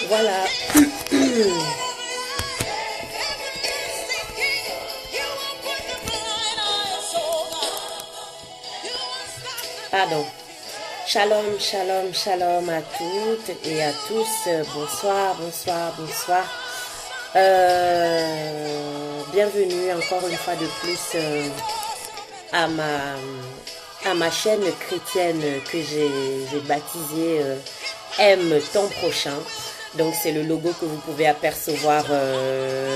Voilà. Pardon. Shalom, shalom, shalom à toutes et à tous. Bonsoir, bonsoir, bonsoir. Bienvenue encore une fois de plus à ma chaîne chrétienne que j'ai baptisée Aime ton prochain. Donc c'est le logo que vous pouvez apercevoir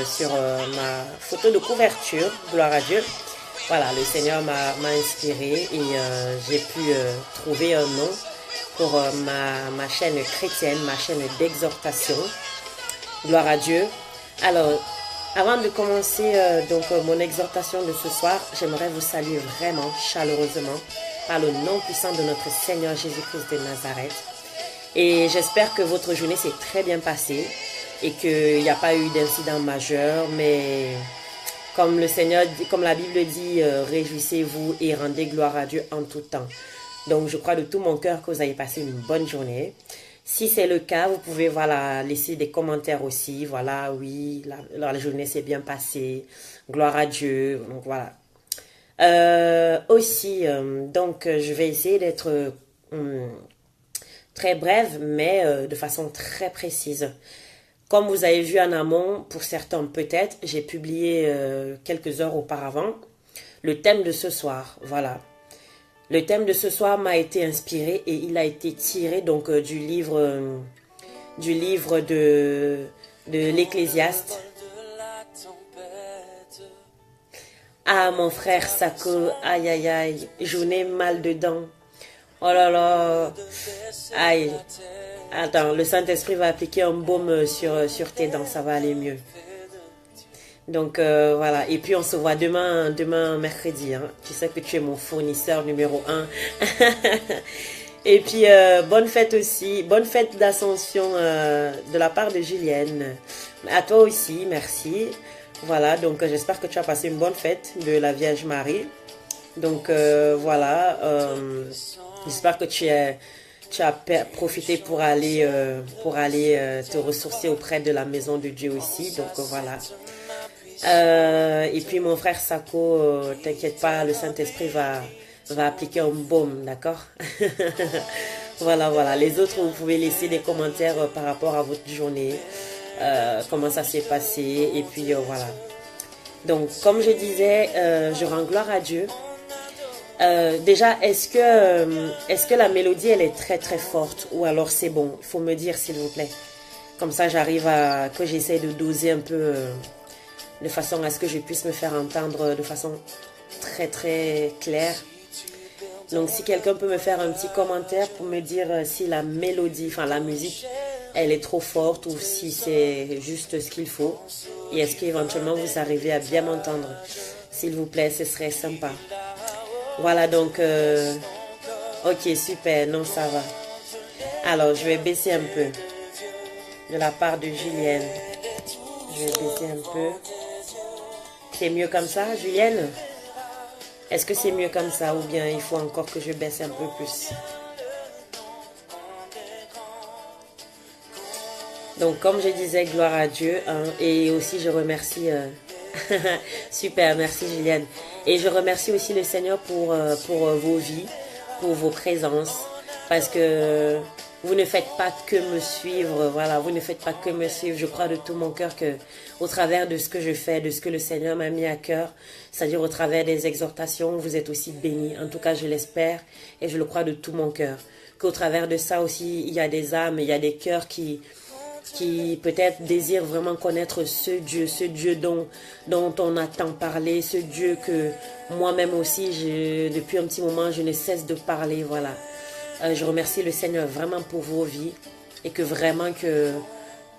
sur ma photo de couverture. Gloire à Dieu. Voilà, le Seigneur m'a inspiré et j'ai pu trouver un nom pour ma chaîne chrétienne, ma chaîne d'exhortation. Gloire à Dieu. Alors, avant de commencer mon exhortation de ce soir, j'aimerais vous saluer vraiment chaleureusement par le nom puissant de notre Seigneur Jésus-Christ de Nazareth. Et j'espère que votre journée s'est très bien passée et qu'il n'y a pas eu d'incident majeur, mais comme le Seigneur, comme la Bible dit, réjouissez-vous et rendez gloire à Dieu en tout temps. Donc, je crois de tout mon cœur que vous avez passé une bonne journée. Si c'est le cas, vous pouvez laisser des commentaires aussi. Voilà, oui, la journée s'est bien passée. Gloire à Dieu. Donc, voilà. Je vais essayer d'être très brève, mais de façon très précise. Comme vous avez vu en amont, pour certains peut-être, j'ai publié quelques heures auparavant le thème de ce soir. Voilà. Le thème de ce soir m'a été inspiré et il a été tiré donc du livre de l'Ecclésiaste. Ah, mon frère Sako, aïe aïe aïe, j'en ai mal dedans. Oh là là, aïe. Attends, le Saint-Esprit va appliquer un baume sur tes dents, ça va aller mieux. Donc voilà, et puis on se voit demain mercredi. Hein. Tu sais que tu es mon fournisseur numéro 1. Et puis bonne fête aussi, bonne fête d'Ascension de la part de Julienne. À toi aussi, merci. Voilà, donc j'espère que tu as passé une bonne fête de la Vierge Marie. Donc voilà, j'espère que tu as profité pour aller te ressourcer auprès de la maison de Dieu aussi. Donc voilà. Et puis mon frère Sako, t'inquiète pas, le Saint-Esprit va appliquer un baume, d'accord? Voilà. Les autres, vous pouvez laisser des commentaires par rapport à votre journée, comment ça s'est passé, et puis voilà. Donc, comme je disais, je rends gloire à Dieu. Déjà, est-ce que la mélodie, elle est très très forte, ou alors c'est bon? Il faut me dire, s'il vous plaît. Comme ça, que j'essaie de doser un peu de façon à ce que je puisse me faire entendre de façon très très claire. Donc si quelqu'un peut me faire un petit commentaire pour me dire si la mélodie, enfin la musique, elle est trop forte ou si c'est juste ce qu'il faut. Et est-ce qu'éventuellement vous arrivez à bien m'entendre? S'il vous plaît, ce serait sympa. Voilà donc, ok, super, non ça va. Alors je vais baisser un peu de la part de Julienne. Je vais baisser un peu. C'est mieux comme ça, Julienne? Est-ce que c'est mieux comme ça ou bien il faut encore que je baisse un peu plus? Donc, comme je disais, gloire à Dieu. Hein, et aussi, je remercie... Super, merci Julienne. Et je remercie aussi le Seigneur pour vos vies, pour vos présences. Parce que vous ne faites pas que me suivre, voilà, vous ne faites pas que me suivre. Je crois de tout mon cœur que au travers de ce que je fais, de ce que le Seigneur m'a mis à cœur, c'est-à-dire au travers des exhortations, vous êtes aussi bénis. En tout cas, je l'espère et je le crois de tout mon cœur. Qu'au travers de ça aussi, il y a des âmes, il y a des cœurs qui peut-être désirent vraiment connaître ce Dieu dont on a tant parlé, ce Dieu que moi-même aussi, depuis un petit moment, je ne cesse de parler, voilà. Je remercie le Seigneur vraiment pour vos vies et que vraiment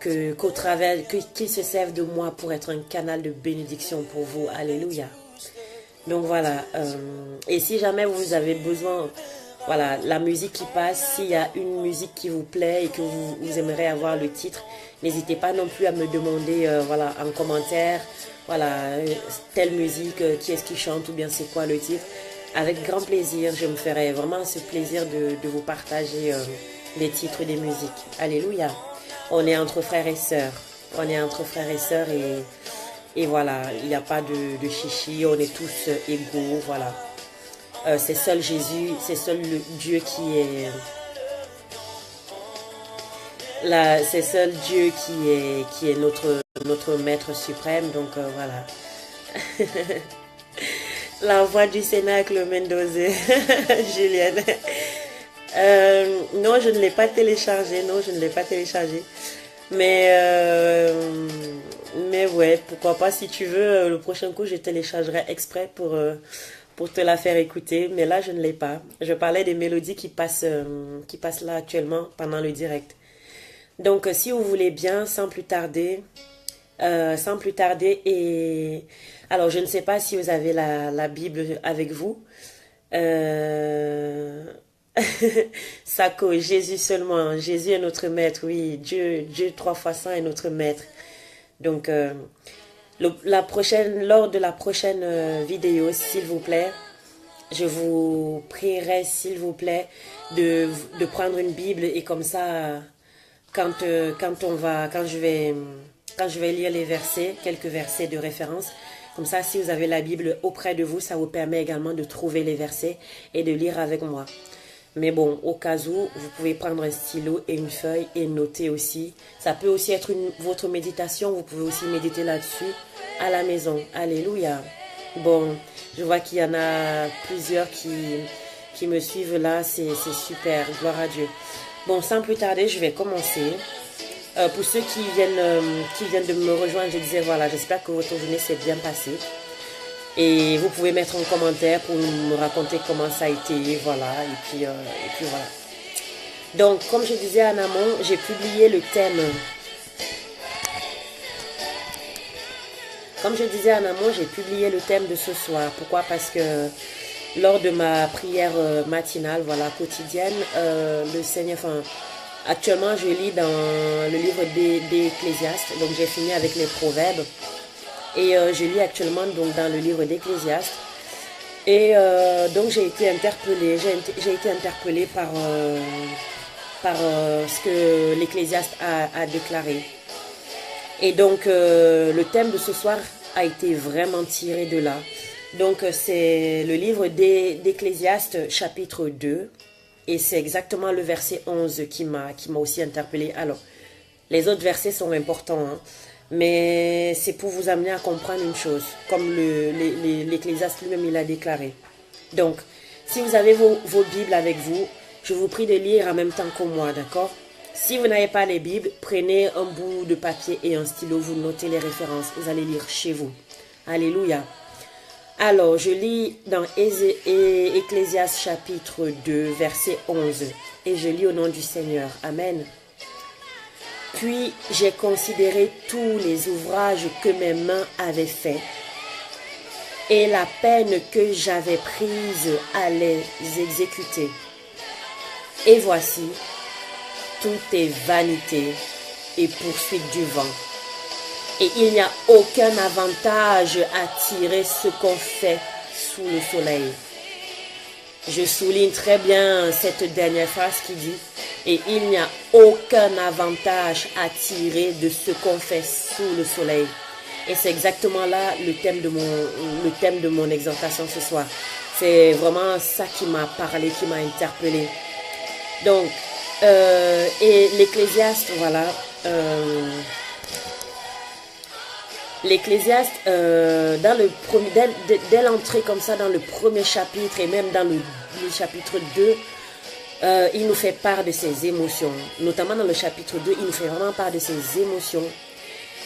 qu'au travers, qu'il se serve de moi pour être un canal de bénédiction pour vous. Alléluia. Donc voilà. Et si jamais vous avez besoin, voilà, la musique qui passe, s'il y a une musique qui vous plaît et que vous aimeriez avoir le titre, n'hésitez pas non plus à me demander, voilà, en commentaire, voilà, telle musique, qui est-ce qui chante ou bien c'est quoi le titre. Avec grand plaisir, je me ferai vraiment ce plaisir de vous partager les titres des musiques. Alléluia. On est entre frères et sœurs. On est entre frères et sœurs et voilà, il n'y a pas de chichi, on est tous égaux, voilà. C'est seul Jésus, c'est seul le Dieu c'est seul Dieu qui est notre maître suprême, donc voilà. La voix du Cénacle Mendoza, Julienne. Non, je ne l'ai pas téléchargé, non, je ne l'ai pas téléchargé. Mais ouais, pourquoi pas, si tu veux, le prochain coup, je téléchargerai exprès pour te la faire écouter. Mais là, je ne l'ai pas. Je parlais des mélodies qui passent là actuellement pendant le direct. Donc, si vous voulez bien, sans plus tarder, et alors, je ne sais pas si vous avez la Bible avec vous. Sako, Jésus seulement. Jésus est notre maître, oui. Dieu 3 fois saint est notre maître. Donc, lors de la prochaine vidéo, s'il vous plaît, je vous prierai, s'il vous plaît, de prendre une Bible et comme ça, quand je vais lire les versets, quelques versets de référence, comme ça, si vous avez la Bible auprès de vous, ça vous permet également de trouver les versets et de lire avec moi. Mais bon, au cas où, vous pouvez prendre un stylo et une feuille et noter aussi. Ça peut aussi être votre méditation. Vous pouvez aussi méditer là-dessus à la maison. Alléluia. Bon, je vois qu'il y en a plusieurs qui me suivent là. C'est super. Gloire à Dieu. Bon, sans plus tarder, je vais commencer. Pour ceux qui viennent de me rejoindre, je disais, voilà, j'espère que votre journée s'est bien passée. Et vous pouvez mettre un commentaire pour me raconter comment ça a été, voilà, et puis voilà. Donc, comme je disais en amont, j'ai publié le thème. Comme je disais en amont, j'ai publié le thème de ce soir. Pourquoi? Parce que lors de ma prière matinale, voilà, quotidienne, le Seigneur, enfin, actuellement, je lis dans le livre d'Ecclésiaste, donc j'ai fini avec les proverbes. Et je lis actuellement donc dans le livre d'Ecclésiaste. Et donc j'ai été interpellée, par ce que l'Ecclésiaste a déclaré. Et donc le thème de ce soir a été vraiment tiré de là. Donc c'est le livre d'Ecclésiaste chapitre 2. Et c'est exactement le verset 11 qui m'a aussi interpellée. Alors, les autres versets sont importants, hein. Mais c'est pour vous amener à comprendre une chose, comme l'Ecclésiaste lui-même il a déclaré. Donc, si vous avez vos Bibles avec vous, je vous prie de lire en même temps que moi, d'accord? Si vous n'avez pas les Bibles, prenez un bout de papier et un stylo, vous notez les références, vous allez lire chez vous. Alléluia. Alors, je lis dans Ecclésiaste chapitre 2, verset 11, et je lis au nom du Seigneur. Amen. Puis j'ai considéré tous les ouvrages que mes mains avaient faits et la peine que j'avais prise à les exécuter. Et voici, tout est vanité et poursuite du vent. Et il n'y a aucun avantage à tirer ce qu'on fait sous le soleil. Je souligne très bien cette dernière phrase qui dit « Et il n'y a aucun avantage à tirer de ce qu'on fait sous le soleil. » Et c'est exactement là le thème de mon exhortation ce soir. C'est vraiment ça qui m'a parlé, qui m'a interpellé. Donc, et l'Ecclésiaste, voilà. L'Ecclésiaste, dès l'entrée comme ça dans le premier chapitre et même dans le chapitre 2, il nous fait part de ses émotions. Notamment dans le chapitre 2, il nous fait vraiment part de ses émotions.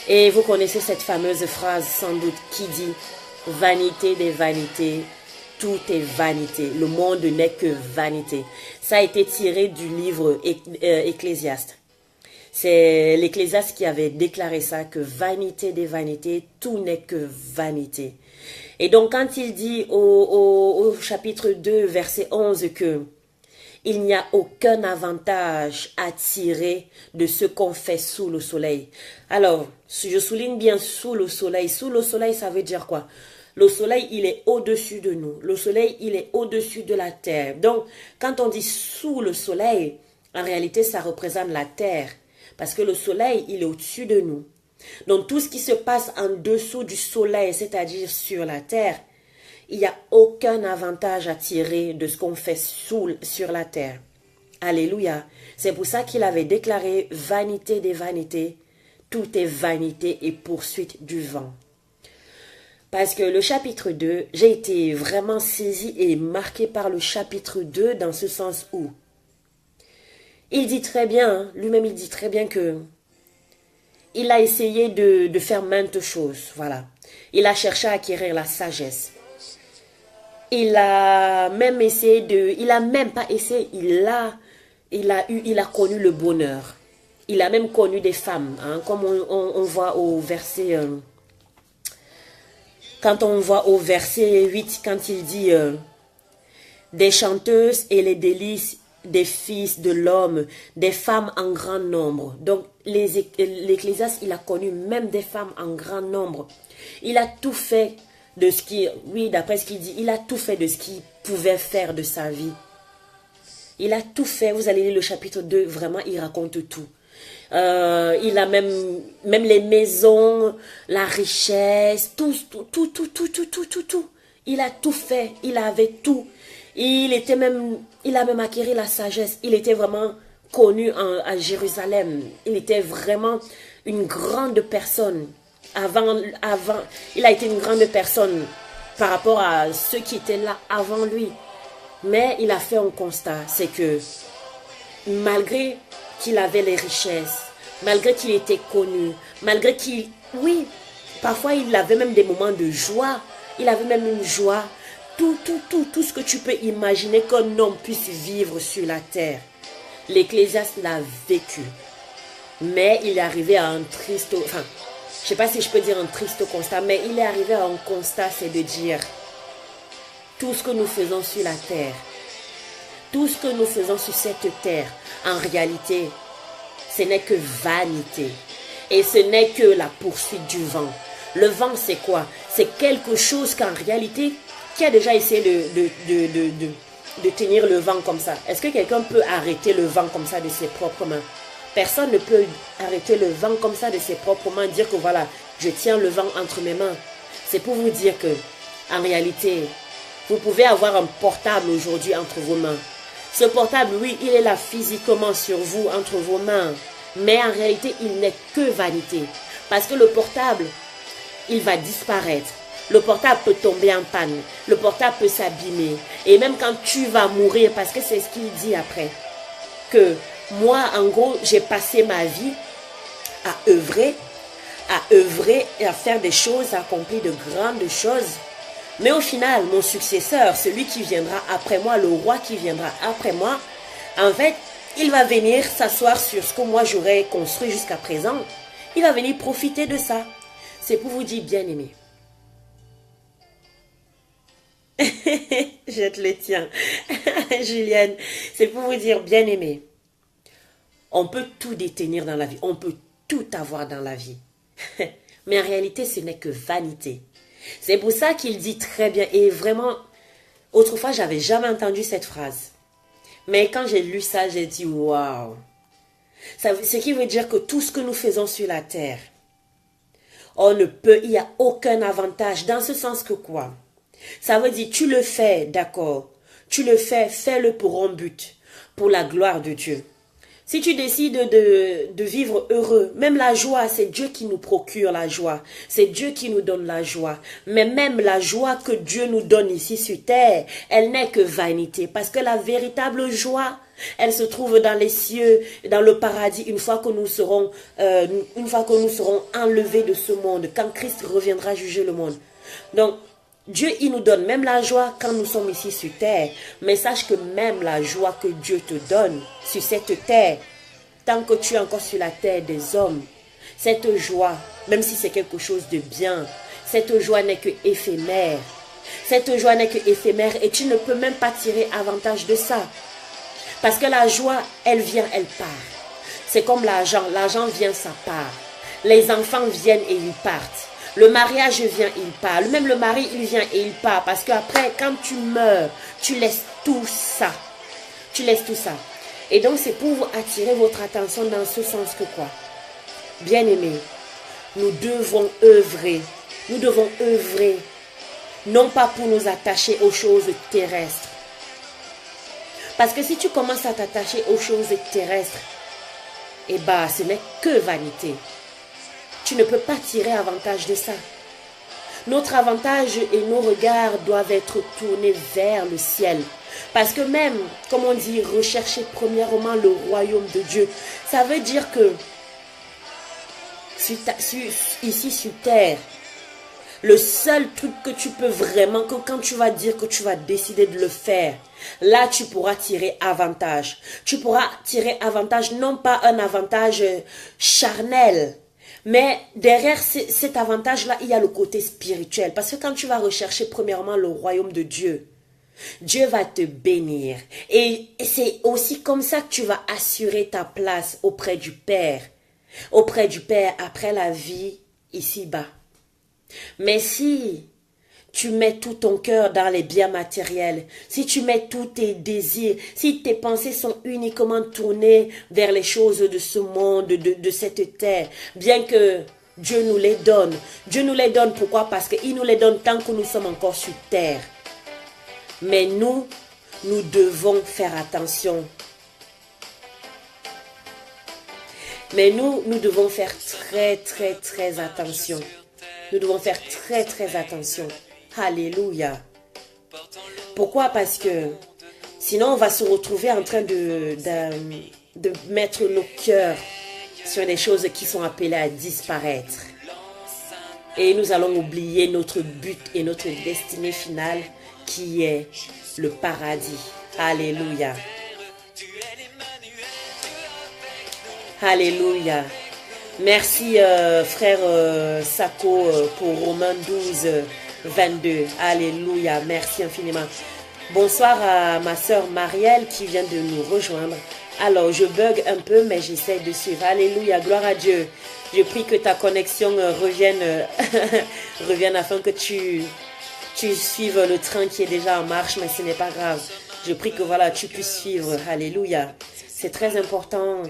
Et vous connaissez cette fameuse phrase sans doute qui dit « Vanité des vanités, tout est vanité. Le monde n'est que vanité. » Ça a été tiré du livre Ecclésiaste. C'est l'Ecclésiaste qui avait déclaré ça, que vanité des vanités, tout n'est que vanité. Et donc quand il dit au chapitre 2, verset 11 que il n'y a aucun avantage à tirer de ce qu'on fait sous le soleil. Alors, je souligne bien sous le soleil. Sous le soleil, ça veut dire quoi? Le soleil, il est au-dessus de nous. Le soleil, il est au-dessus de la terre. Donc, quand on dit sous le soleil, en réalité, ça représente la terre. Parce que le soleil, il est au-dessus de nous. Donc tout ce qui se passe en dessous du soleil, c'est-à-dire sur la terre, il n'y a aucun avantage à tirer de ce qu'on fait sur la terre. Alléluia. C'est pour ça qu'il avait déclaré vanité des vanités. Tout est vanité et poursuite du vent. Parce que le chapitre 2, j'ai été vraiment saisie et marquée par le chapitre 2 dans ce sens où il dit très bien, lui-même il dit très bien que il a essayé de faire maintes choses, voilà. Il a cherché à acquérir la sagesse. Il a même essayé il a même pas essayé, il a connu le bonheur. Il a même connu des femmes, hein, comme on voit au verset, quand on voit au verset 8, quand il dit des chanteuses et les délices des fils de l'homme, des femmes en grand nombre. Donc, l'Ecclésiaste, il a connu même des femmes en grand nombre. Il a tout fait de ce qui, oui, d'après ce qu'il dit, il a tout fait de ce qu'il pouvait faire de sa vie. Il a tout fait, vous allez lire le chapitre 2, vraiment, il raconte tout. Il a même les maisons, la richesse, tout. Il a tout fait, il avait tout. Il a même acquis la sagesse. Il était vraiment connu à Jérusalem. Il était vraiment une grande personne. Il a été une grande personne par rapport à ceux qui étaient là avant lui. Mais il a fait un constat, c'est que malgré qu'il avait les richesses, malgré qu'il était connu, malgré qu'il... Oui, parfois il avait même des moments de joie. Il avait même une joie. Tout ce que tu peux imaginer qu'un homme puisse vivre sur la terre. L'Ecclésiaste l'a vécu. Mais il est arrivé à un triste... Enfin, je ne sais pas si je peux dire un triste constat, mais il est arrivé à un constat, c'est de dire tout ce que nous faisons sur la terre, tout ce que nous faisons sur cette terre, en réalité, ce n'est que vanité. Et ce n'est que la poursuite du vent. Le vent, c'est quoi? C'est quelque chose qu'en réalité... Qui a déjà essayé de tenir le vent comme ça? Est-ce que quelqu'un peut arrêter le vent comme ça de ses propres mains? Personne ne peut arrêter le vent comme ça de ses propres mains, dire que voilà, je tiens le vent entre mes mains. C'est pour vous dire que, en réalité, vous pouvez avoir un portable aujourd'hui entre vos mains. Ce portable, oui, il est là physiquement sur vous, entre vos mains. Mais en réalité, il n'est que vanité. Parce que le portable, il va disparaître. Le portable peut tomber en panne. Le portable peut s'abîmer. Et même quand tu vas mourir, parce que c'est ce qu'il dit après, que moi, en gros, j'ai passé ma vie à œuvrer et à faire des choses, à accomplir de grandes choses. Mais au final, mon successeur, celui qui viendra après moi, le roi qui viendra après moi, en fait, il va venir s'asseoir sur ce que moi j'aurais construit jusqu'à présent. Il va venir profiter de ça. C'est pour vous dire, bien aimé. Je te le tiens, Julienne. C'est pour vous dire, bien aimé. On peut tout détenir dans la vie. On peut tout avoir dans la vie. Mais en réalité, ce n'est que vanité. C'est pour ça qu'il dit très bien. Et vraiment, autrefois, j'avais jamais entendu cette phrase. Mais quand j'ai lu ça, j'ai dit, waouh. Ce qui veut dire que tout ce que nous faisons sur la terre, on ne peut, il n'y a aucun avantage. Dans ce sens que quoi? Ça veut dire, tu le fais, d'accord. Tu le fais, fais-le pour un but, pour la gloire de Dieu. Si tu décides de vivre heureux, même la joie, c'est Dieu qui nous procure la joie. C'est Dieu qui nous donne la joie. Mais même la joie que Dieu nous donne ici sur terre, elle n'est que vanité. Parce que la véritable joie, elle se trouve dans les cieux, dans le paradis, une fois que nous serons enlevés de ce monde, quand Christ reviendra juger le monde. Donc, Dieu, il nous donne même la joie quand nous sommes ici sur terre. Mais sache que même la joie que Dieu te donne sur cette terre, tant que tu es encore sur la terre des hommes, cette joie, même si c'est quelque chose de bien, cette joie n'est que éphémère. Cette joie n'est que éphémère et tu ne peux même pas tirer avantage de ça. Parce que la joie, elle vient, elle part. C'est comme l'argent. L'argent vient, ça part. Les enfants viennent et ils partent. Le mariage vient, il part. Même le mari, il vient et il part. Parce qu'après, quand tu meurs, tu laisses tout ça. Tu laisses tout ça. Et donc, c'est pour attirer votre attention dans ce sens que quoi? Bien-aimés, nous devons œuvrer. Nous devons œuvrer, non pas pour nous attacher aux choses terrestres. Parce que si tu commences à t'attacher aux choses terrestres, eh bien, ce n'est que vanité. Tu ne peux pas tirer avantage de ça. Notre avantage et nos regards doivent être tournés vers le ciel. Parce que même, comme on dit, rechercher premièrement le royaume de Dieu, ça veut dire que ici sur terre, le seul truc que tu peux vraiment, que quand tu vas dire que tu vas décider de le faire, là tu pourras tirer avantage. Tu pourras tirer avantage, non pas un avantage charnel, mais derrière cet avantage-là, il y a le côté spirituel. Parce que quand tu vas rechercher premièrement le royaume de Dieu, Dieu va te bénir. Et c'est aussi comme ça que tu vas assurer ta place auprès du Père. Auprès du Père après la vie ici-bas. Mais si tu mets tout ton cœur dans les biens matériels, si tu mets tous tes désirs, si tes pensées sont uniquement tournées vers les choses de ce monde, de cette terre, bien que Dieu nous les donne. Dieu nous les donne pourquoi? Parce qu'il nous les donne tant que nous sommes encore sur terre. Mais nous devons faire attention. Mais nous devons faire très attention. Nous devons faire très attention. Alléluia. Pourquoi? Parce que sinon on va se retrouver en train de mettre nos cœurs sur des choses qui sont appelées à disparaître. Et nous allons oublier notre but et notre destinée finale qui est le paradis. Alléluia. Alléluia. Merci frère Sako pour Romains 12, 22. Alléluia. Merci infiniment. Bonsoir à ma soeur Marielle qui vient de nous rejoindre. Alors, je bug un peu, mais j'essaie de suivre. Alléluia. Gloire à Dieu. Je prie que ta connexion revienne afin que tu suives le train qui est déjà en marche, mais ce n'est pas grave. Je prie que voilà, tu puisses suivre. Alléluia. C'est très important.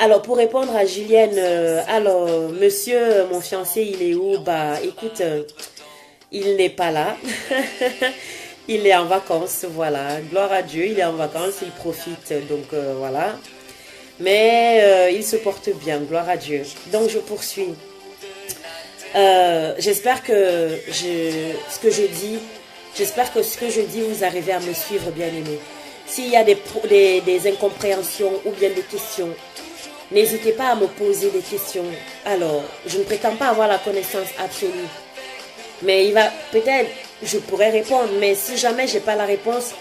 Alors, pour répondre à Julienne, alors, monsieur, mon fiancé, il est où? Bah, écoute, il n'est pas là. Il est en vacances, voilà. Gloire à Dieu, il est en vacances, il profite, donc voilà. Mais il se porte bien, gloire à Dieu. Donc, je poursuis. J'espère que ce que je dis, vous arrivez à me suivre, bien aimé. S'il y a des incompréhensions ou bien des questions, n'hésitez pas à me poser des questions. Alors, je ne prétends pas avoir la connaissance absolue. Mais peut-être, je pourrais répondre. Mais si jamais je n'ai pas la réponse,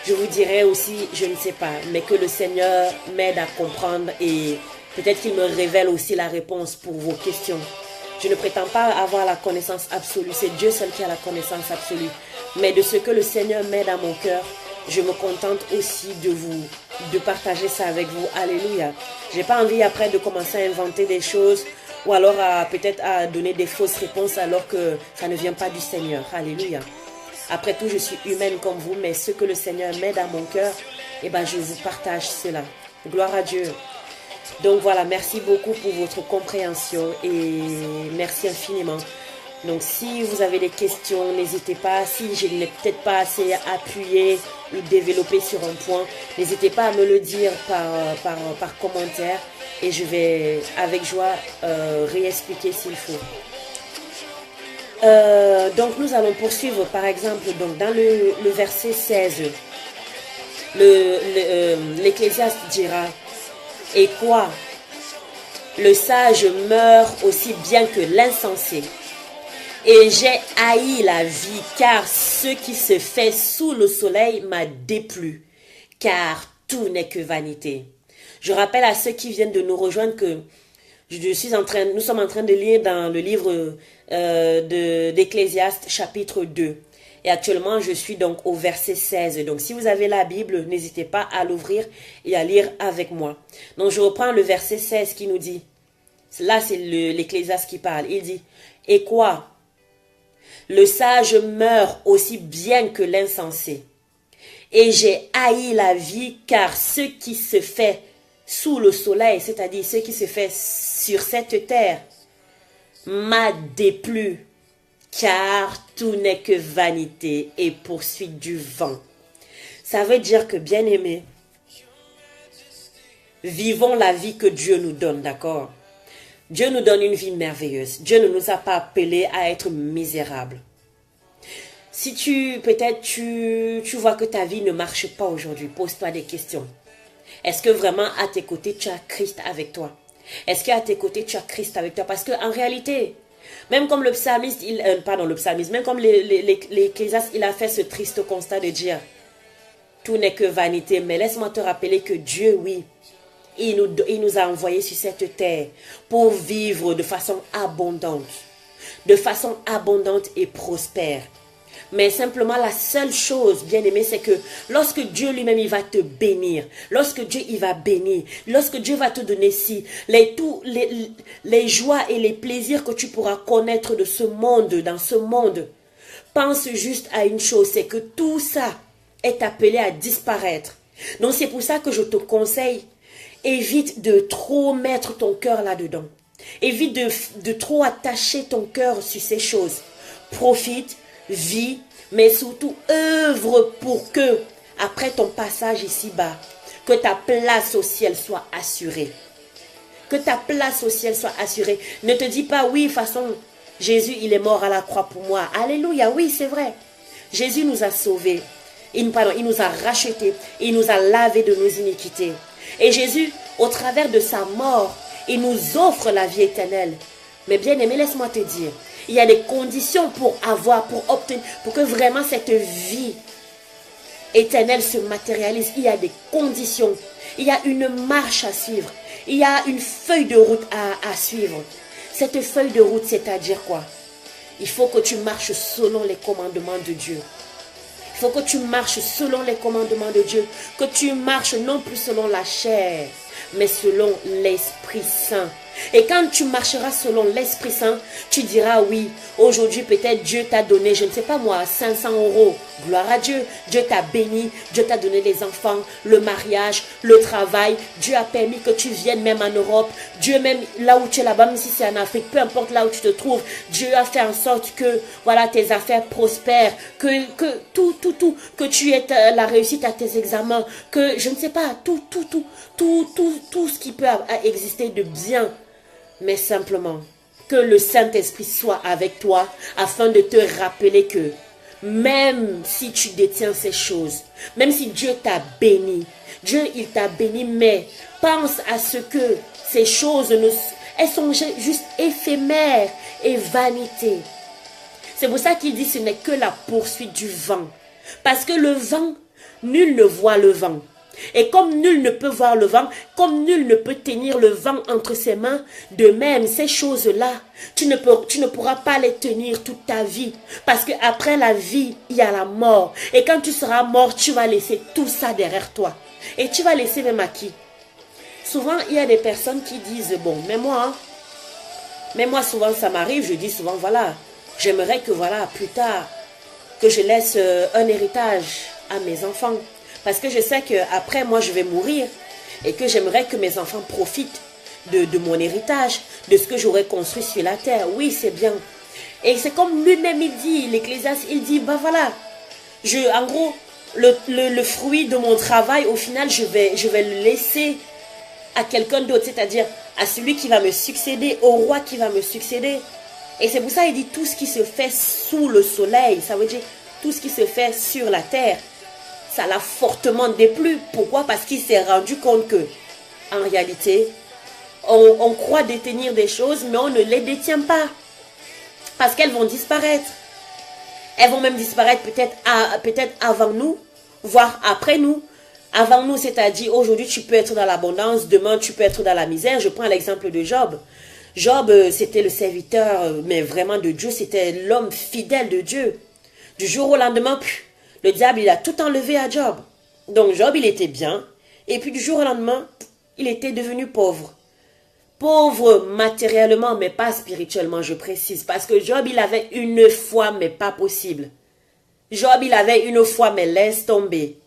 je vous dirai aussi, je ne sais pas. Mais que le Seigneur m'aide à comprendre et peut-être qu'il me révèle aussi la réponse pour vos questions. Je ne prétends pas avoir la connaissance absolue. C'est Dieu seul qui a la connaissance absolue. Mais de ce que le Seigneur met dans mon cœur, je me contente aussi de partager ça avec vous. Alléluia. J'ai pas envie après de commencer à inventer des choses ou alors peut-être à donner des fausses réponses alors que ça ne vient pas du Seigneur. Alléluia. Après tout, je suis humaine comme vous, mais ce que le Seigneur met dans mon cœur, eh ben, je vous partage cela. Gloire à Dieu. Donc voilà, merci beaucoup pour votre compréhension et merci infiniment. Donc si vous avez des questions, n'hésitez pas. Si je n'ai peut-être pas assez appuyé ou développé sur un point, n'hésitez pas à me le dire par commentaire et je vais avec joie réexpliquer s'il faut. Donc nous allons poursuivre par exemple donc, dans le verset 16. L'Ecclésiaste dira: et quoi? Le sage meurt aussi bien que l'insensé. Et j'ai haï la vie, car ce qui se fait sous le soleil m'a déplu, car tout n'est que vanité. Je rappelle à ceux qui viennent de nous rejoindre que nous sommes en train de lire dans le livre d'Ecclésiaste chapitre 2. Et actuellement, je suis donc au verset 16. Donc, si vous avez la Bible, n'hésitez pas à l'ouvrir et à lire avec moi. Donc, je reprends le verset 16 qui nous dit, là c'est l'Ecclésiaste qui parle, il dit, « Et quoi? Le sage meurt aussi bien que l'insensé. Et j'ai haï la vie, car ce qui se fait sous le soleil, c'est-à-dire ce qui se fait sur cette terre, m'a déplu, car tout n'est que vanité et poursuite du vent. Ça veut dire que, bien-aimés, vivons la vie que Dieu nous donne, d'accord? Dieu nous donne une vie merveilleuse. Dieu ne nous a pas appelés à être misérables. Si peut-être tu vois que ta vie ne marche pas aujourd'hui, pose-toi des questions. Est-ce que vraiment à tes côtés tu as Christ avec toi? Est-ce qu'à tes côtés tu as Christ avec toi? Parce qu'en réalité, même comme le psalmiste, même comme l'Ecclésiaste, il a fait ce triste constat de dire, tout n'est que vanité. Mais laisse-moi te rappeler que Dieu, oui, il nous a envoyés sur cette terre pour vivre de façon abondante et prospère. Mais simplement la seule chose, bien aimé, c'est que lorsque Dieu lui-même il va te bénir, lorsque Dieu il va bénir, lorsque Dieu va te donner les joies et les plaisirs que tu pourras connaître de ce monde, dans ce monde, pense juste à une chose, c'est que tout ça est appelé à disparaître. Donc c'est pour ça que je te conseille, évite de trop mettre ton cœur là-dedans. Évite de trop attacher ton cœur sur ces choses. Profite, vis, mais surtout œuvre pour que, après ton passage ici-bas, que ta place au ciel soit assurée. Que ta place au ciel soit assurée. Ne te dis pas, oui, de toute façon, Jésus, il est mort à la croix pour moi. Alléluia, oui, c'est vrai. Jésus nous a sauvés. Il nous a rachetés. Il nous a lavés de nos iniquités. Et Jésus, au travers de sa mort, il nous offre la vie éternelle. Mais bien aimé, laisse-moi te dire, il y a des conditions pour obtenir, pour que vraiment cette vie éternelle se matérialise. Il y a des conditions. Il y a une marche à suivre. Il y a une feuille de route à suivre. Cette feuille de route, c'est-à-dire quoi? Il faut que tu marches selon les commandements de Dieu. Il faut que tu marches selon les commandements de Dieu. Que tu marches non plus selon la chair, mais selon l'Esprit Saint. Et quand tu marcheras selon l'Esprit Saint, tu diras oui, aujourd'hui peut-être Dieu t'a donné, je ne sais pas moi, 500 €. Gloire à Dieu. Dieu t'a béni, Dieu t'a donné les enfants, le mariage, le travail. Dieu a permis que tu viennes même en Europe. Dieu même là où tu es là-bas, même si c'est en Afrique, peu importe là où tu te trouves, Dieu a fait en sorte que voilà tes affaires prospèrent, que tout, que tu aies la réussite à tes examens, que je ne sais pas, tout ce qui peut exister de bien. Mais simplement, que le Saint-Esprit soit avec toi afin de te rappeler que même si tu détiens ces choses, même si Dieu t'a béni, Dieu il t'a béni, mais pense à ce que ces choses, elles sont juste éphémères et vanité. C'est pour ça qu'il dit ce n'est que la poursuite du vent. Parce que le vent, nul ne voit le vent. Et comme nul ne peut voir le vent, comme nul ne peut tenir le vent entre ses mains, de même, ces choses-là, tu ne pourras pas les tenir toute ta vie. Parce qu'après la vie, il y a la mort. Et quand tu seras mort, tu vas laisser tout ça derrière toi. Et tu vas laisser même à qui? Souvent, il y a des personnes qui disent, bon, mais moi souvent ça m'arrive, je dis souvent, voilà, j'aimerais que voilà, plus tard, que je laisse un héritage à mes enfants. Parce que je sais qu'après, moi, je vais mourir et que j'aimerais que mes enfants profitent de mon héritage, de ce que j'aurais construit sur la terre. Oui, c'est bien. Et c'est comme lui-même, il dit, l'Ecclésiaste, il dit, bah voilà, en gros, le fruit de mon travail, au final, je vais le laisser à quelqu'un d'autre, c'est-à-dire à celui qui va me succéder, au roi qui va me succéder. Et c'est pour ça qu'il dit, tout ce qui se fait sous le soleil, ça veut dire tout ce qui se fait sur la terre, ça l'a fortement déplu. Pourquoi? Parce qu'il s'est rendu compte que, en réalité, on croit détenir des choses, mais on ne les détient pas. Parce qu'elles vont disparaître. Elles vont même disparaître peut-être avant nous, voire après nous. Avant nous, c'est-à-dire aujourd'hui tu peux être dans l'abondance, demain tu peux être dans la misère. Je prends l'exemple de Job. Job, c'était le serviteur, mais vraiment de Dieu, c'était l'homme fidèle de Dieu. Du jour au lendemain, le diable, il a tout enlevé à Job. Donc Job, il était bien. Et puis du jour au lendemain, il était devenu pauvre. Pauvre matériellement, mais pas spirituellement, je précise. Parce que Job, il avait une foi, mais pas possible. Job, il avait une foi, mais laisse tomber.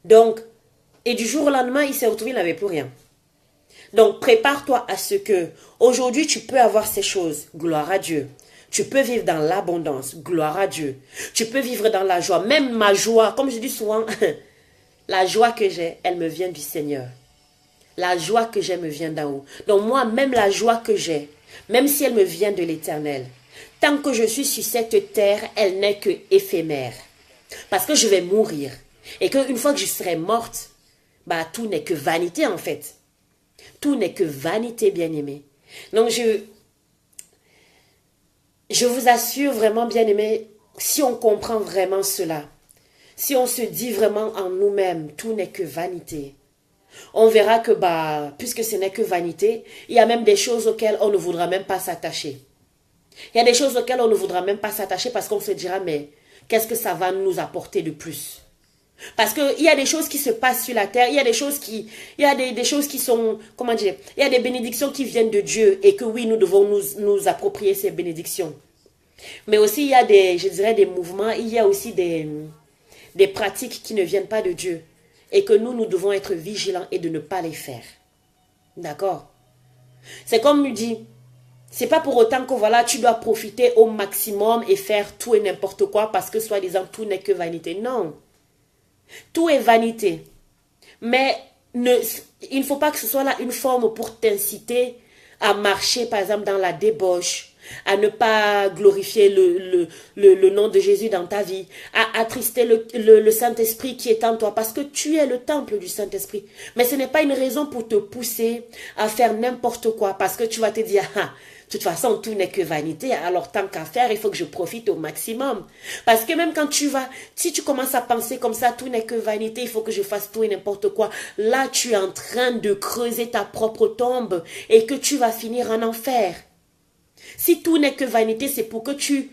Donc, et du jour au lendemain, il s'est retrouvé, il n'avait plus rien. Donc, prépare-toi à ce que, aujourd'hui, tu peux avoir ces choses. Gloire à Dieu. Tu peux vivre dans l'abondance. Gloire à Dieu. Tu peux vivre dans la joie. Même ma joie, comme je dis souvent, la joie que j'ai, elle me vient du Seigneur. La joie que j'ai me vient d'en haut. Donc moi, même la joie que j'ai, même si elle me vient de l'Éternel, tant que je suis sur cette terre, elle n'est que éphémère. Parce que je vais mourir. Et qu'une fois que je serai morte, bah tout n'est que vanité en fait. Tout n'est que vanité, bien-aimé. Donc je vous assure vraiment, bien-aimé, si on comprend vraiment cela, si on se dit vraiment en nous-mêmes, tout n'est que vanité, on verra que, puisque ce n'est que vanité, il y a même des choses auxquelles on ne voudra même pas s'attacher. Il y a des choses auxquelles on ne voudra même pas s'attacher parce qu'on se dira, mais qu'est-ce que ça va nous apporter de plus? Parce qu'il y a des choses qui se passent sur la terre, il y a des choses des choses qui sont, comment dire, il y a des bénédictions qui viennent de Dieu et que oui, nous devons nous approprier ces bénédictions. Mais aussi, il y a je dirais des mouvements, il y a aussi des pratiques qui ne viennent pas de Dieu et que nous devons être vigilants et de ne pas les faire. D'accord? C'est comme lui dit, c'est pas pour autant que voilà, tu dois profiter au maximum et faire tout et n'importe quoi parce que soi-disant tout n'est que vanité. Non. Tout est vanité. Mais il ne faut pas que ce soit là une forme pour t'inciter à marcher, par exemple, dans la débauche, à ne pas glorifier le nom de Jésus dans ta vie, à attrister le Saint-Esprit qui est en toi, parce que tu es le temple du Saint-Esprit. Mais ce n'est pas une raison pour te pousser à faire n'importe quoi, parce que tu vas te dire, ah, de toute façon, tout n'est que vanité, alors tant qu'à faire, il faut que je profite au maximum. Parce que même quand si tu commences à penser comme ça, tout n'est que vanité, il faut que je fasse tout et n'importe quoi, là, tu es en train de creuser ta propre tombe et que tu vas finir en enfer. Si tout n'est que vanité, c'est pour que tu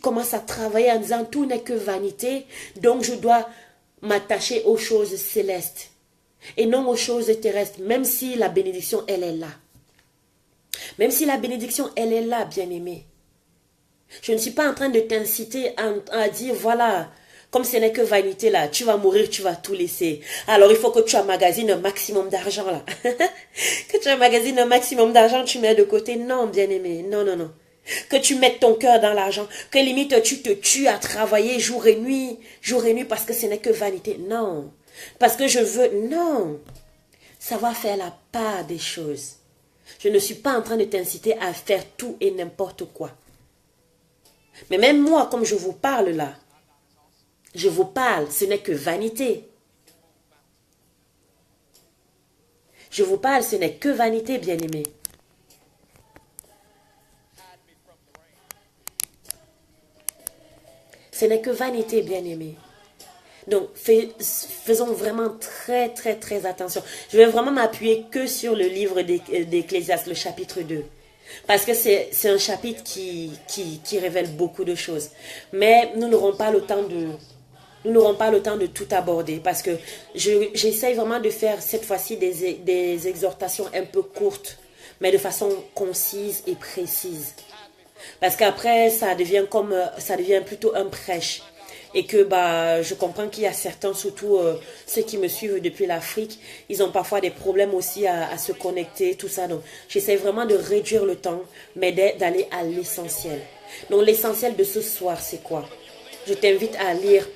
commences à travailler en disant tout n'est que vanité, donc je dois m'attacher aux choses célestes et non aux choses terrestres, même si la bénédiction, elle est là. Même si la bénédiction, elle est là, bien-aimé. Je ne suis pas en train de t'inciter à dire, voilà, comme ce n'est que vanité là, tu vas mourir, tu vas tout laisser. Alors il faut que tu emmagasines un maximum d'argent là. Que tu emmagasines un maximum d'argent, tu mets de côté. Non, bien-aimé, non, non, non. Que tu mettes ton cœur dans l'argent. Que limite tu te tues à travailler jour et nuit parce que ce n'est que vanité. Non. Parce que je veux, non. Ça va faire la part des choses. Je ne suis pas en train de t'inciter à faire tout et n'importe quoi. Mais même moi, comme je vous parle là, je vous parle, ce n'est que vanité. Je vous parle, ce n'est que vanité, bien-aimé. Ce n'est que vanité, bien-aimé. Donc, faisons vraiment très, très, très attention. Je vais vraiment m'appuyer que sur le livre d'Ecclésiaste, le chapitre 2. Parce que c'est un chapitre qui révèle beaucoup de choses. Mais nous n'aurons pas le temps de tout aborder. Parce que j'essaye vraiment de faire cette fois-ci des exhortations un peu courtes, mais de façon concise et précise. Parce qu'après, ça devient plutôt un prêche. Et que je comprends qu'il y a certains, surtout ceux qui me suivent depuis l'Afrique, ils ont parfois des problèmes aussi à se connecter, tout ça. Donc, j'essaie vraiment de réduire le temps, mais d'aller à l'essentiel. Donc, l'essentiel de ce soir, c'est quoi? Je t'invite à lire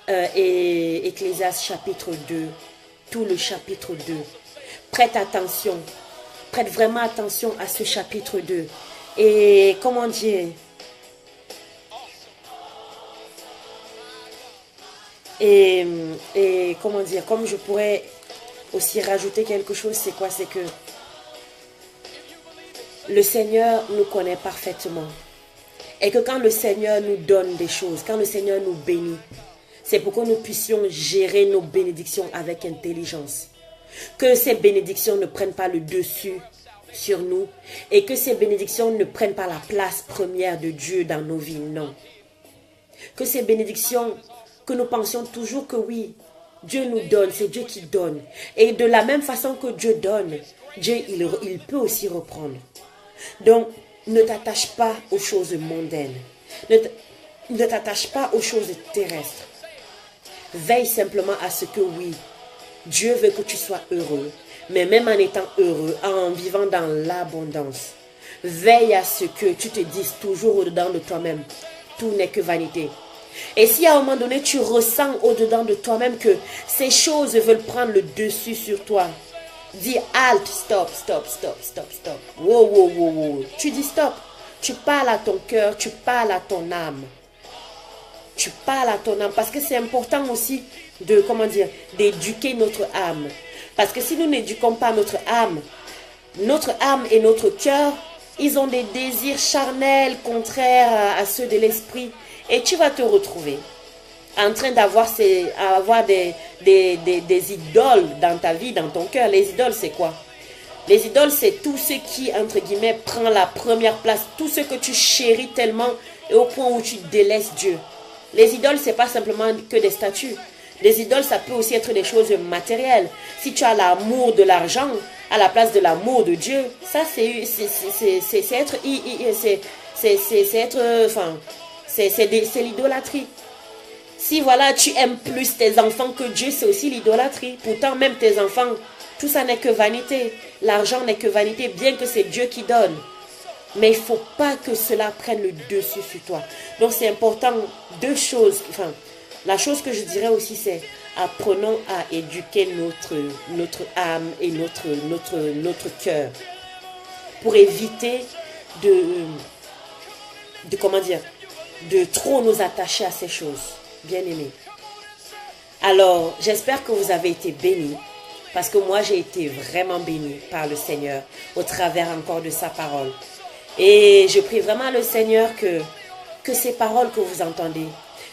Ecclésiaste chapitre 2, tout le chapitre 2. Prête attention, prête vraiment attention à ce chapitre 2. Et comment dire... Et comment dire, comme je pourrais aussi rajouter quelque chose, c'est quoi? C'est que le Seigneur nous connaît parfaitement. Et que quand le Seigneur nous donne des choses, quand le Seigneur nous bénit, c'est pour que nous puissions gérer nos bénédictions avec intelligence. Que ces bénédictions ne prennent pas le dessus sur nous et que ces bénédictions ne prennent pas la place première de Dieu dans nos vies, non. Que ces bénédictions... que nous pensions toujours que oui, Dieu nous donne, c'est Dieu qui donne. Et de la même façon que Dieu donne, Dieu, il peut aussi reprendre. Donc, ne t'attache pas aux choses mondaines. Ne t'attache pas aux choses terrestres. Veille simplement à ce que oui, Dieu veut que tu sois heureux. Mais même en étant heureux, en vivant dans l'abondance, veille à ce que tu te dises toujours au-dedans de toi-même, tout n'est que vanité. Et si à un moment donné, tu ressens au-dedans de toi-même que ces choses veulent prendre le dessus sur toi, dis halt, stop, stop, stop, stop, stop. Wow, wow, wow, wow. Tu dis stop. Tu parles à ton cœur, tu parles à ton âme. Tu parles à ton âme parce que c'est important aussi de, comment dire, d'éduquer notre âme. Parce que si nous n'éduquons pas notre âme et notre cœur, ils ont des désirs charnels contraires à ceux de l'esprit. Et tu vas te retrouver en train d'avoir des idoles dans ta vie, dans ton cœur. Les idoles, c'est quoi? Les idoles, c'est tout ce qui, entre guillemets, prend la première place. Tout ce que tu chéris tellement et au point où tu délaisses Dieu. Les idoles, c'est pas simplement que des statues. Les idoles, ça peut aussi être des choses matérielles. Si tu as l'amour de l'argent à la place de l'amour de Dieu, ça, c'est l'idolâtrie. Si voilà, tu aimes plus tes enfants que Dieu, c'est aussi l'idolâtrie. Pourtant, même tes enfants, tout ça n'est que vanité. L'argent n'est que vanité, bien que c'est Dieu qui donne. Mais il ne faut pas que cela prenne le dessus sur toi. Donc c'est important, deux choses. Enfin, la chose que je dirais aussi, c'est apprenons à éduquer notre âme et notre cœur. Pour éviter comment dire, de trop nous attacher à ces choses. Bien-aimés. Alors, j'espère que vous avez été bénis. Parce que moi, j'ai été vraiment bénie par le Seigneur au travers encore de sa parole. Et je prie vraiment le Seigneur que ces paroles que vous entendez,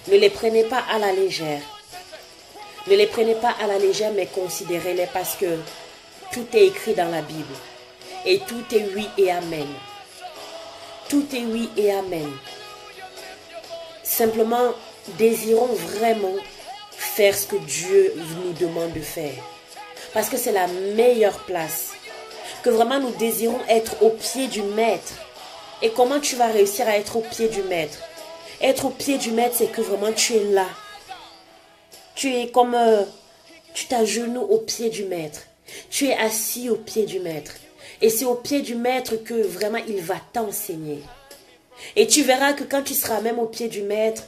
ne les prenez pas à la légère. Ne les prenez pas à la légère, mais considérez-les parce que tout est écrit dans la Bible. Et tout est oui et amen. Tout est oui et amen. Simplement, désirons vraiment faire ce que Dieu nous demande de faire. Parce que c'est la meilleure place. Que vraiment nous désirons être au pied du Maître. Et comment tu vas réussir à être au pied du Maître? Être au pied du Maître, c'est que vraiment tu es là. Tu es comme... tu t'agenouilles au pied du Maître. Tu es assis au pied du Maître. Et c'est au pied du Maître que vraiment il va t'enseigner. Et tu verras que quand tu seras même au pied du Maître,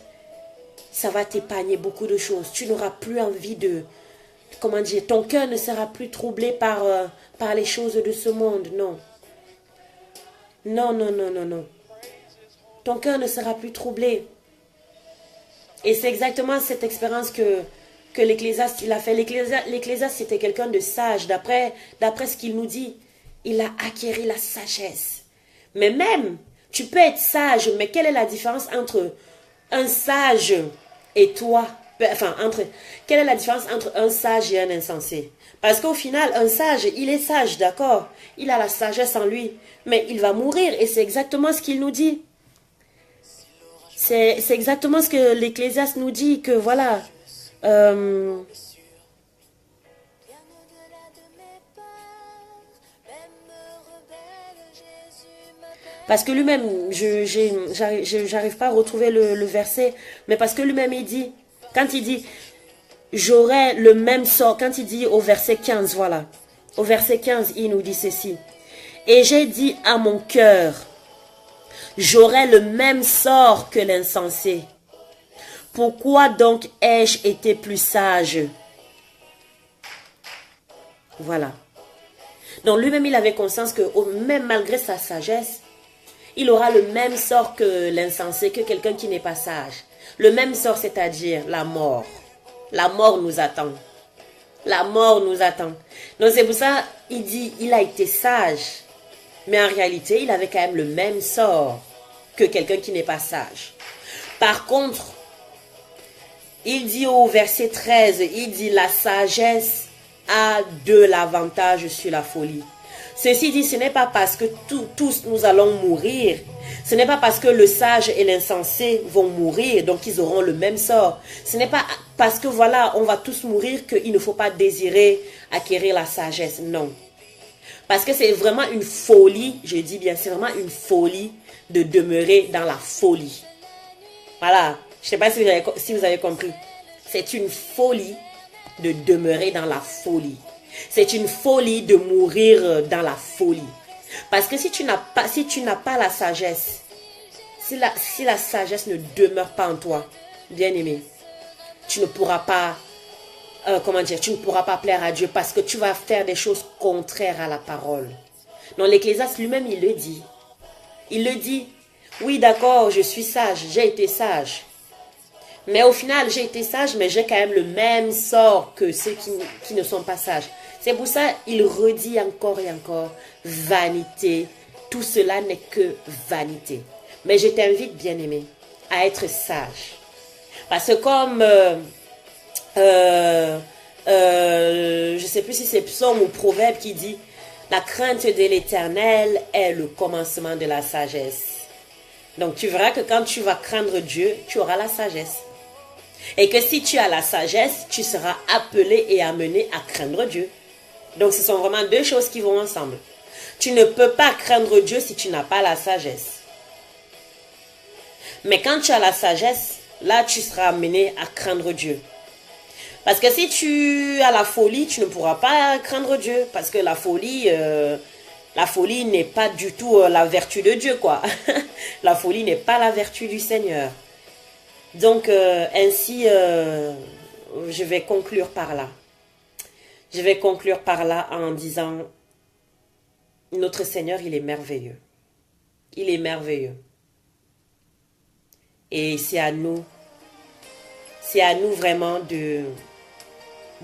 ça va t'épargner beaucoup de choses. Tu n'auras plus envie de... Comment dire? Ton cœur ne sera plus troublé par les choses de ce monde. Non. Non, non, non, non, non. Ton cœur ne sera plus troublé. Et c'est exactement cette expérience que l'Ecclésiaste il a fait. L'Ecclésiaste, c'était quelqu'un de sage. D'après ce qu'il nous dit, il a acquis la sagesse. Mais même, tu peux être sage, mais quelle est la différence entre un sage et toi? Enfin, quelle est la différence entre un sage et un insensé? Parce qu'au final, un sage, il est sage, d'accord? Il a la sagesse en lui, mais il va mourir. Et c'est exactement ce qu'il nous dit. C'est exactement ce que l'Ecclésiaste nous dit, que voilà. Parce que lui-même, j'arrive pas à retrouver le verset, mais parce que lui-même, il dit, quand il dit, j'aurai le même sort, quand il dit au verset 15, voilà, au verset 15, il nous dit ceci. Et j'ai dit à mon cœur, j'aurai le même sort que l'insensé. Pourquoi donc ai-je été plus sage? Voilà. Donc lui-même, il avait conscience que même malgré sa sagesse, il aura le même sort que l'insensé, que quelqu'un qui n'est pas sage. Le même sort, c'est-à-dire la mort. La mort nous attend. La mort nous attend. Donc c'est pour ça, il dit, il a été sage. Mais en réalité, il avait quand même le même sort que quelqu'un qui n'est pas sage. Par contre, il dit au verset 13, il dit, la sagesse a de l'avantage sur la folie. Ceci dit, ce n'est pas parce que tous nous allons mourir. Ce n'est pas parce que le sage et l'insensé vont mourir, donc ils auront le même sort. Ce n'est pas parce que voilà, on va tous mourir qu'il ne faut pas désirer acquérir la sagesse. Non. Parce que c'est vraiment une folie, je dis bien, c'est vraiment une folie de demeurer dans la folie. Voilà. Je ne sais pas si vous avez compris. C'est une folie de demeurer dans la folie. C'est une folie de mourir dans la folie. Parce que si tu n'as pas la sagesse, si la sagesse ne demeure pas en toi, bien-aimé, tu ne pourras pas, tu ne pourras pas plaire à Dieu parce que tu vas faire des choses contraires à la parole. Non, l'Ecclésiaste lui-même, il le dit. Il le dit. Oui, d'accord, je suis sage, j'ai été sage. Mais au final, j'ai été sage, mais j'ai quand même le même sort que ceux qui ne sont pas sages. C'est pour ça qu'il redit encore et encore, vanité, tout cela n'est que vanité. Mais je t'invite, bien-aimé, à être sage. Parce que comme, je ne sais plus si c'est Psaume ou Proverbe qui dit, la crainte de l'Éternel est le commencement de la sagesse. Donc tu verras que quand tu vas craindre Dieu, tu auras la sagesse. Et que si tu as la sagesse, tu seras appelé et amené à craindre Dieu. Donc ce sont vraiment deux choses qui vont ensemble. Tu ne peux pas craindre Dieu si tu n'as pas la sagesse. Mais quand tu as la sagesse, là tu seras amené à craindre Dieu. Parce que si tu as la folie, tu ne pourras pas craindre Dieu. Parce que la folie n'est pas du tout la vertu de Dieu, quoi. La folie n'est pas la vertu du Seigneur. Donc, ainsi, je vais conclure par là. Je vais conclure par là en disant, notre Seigneur, il est merveilleux. Il est merveilleux. Et c'est à nous vraiment de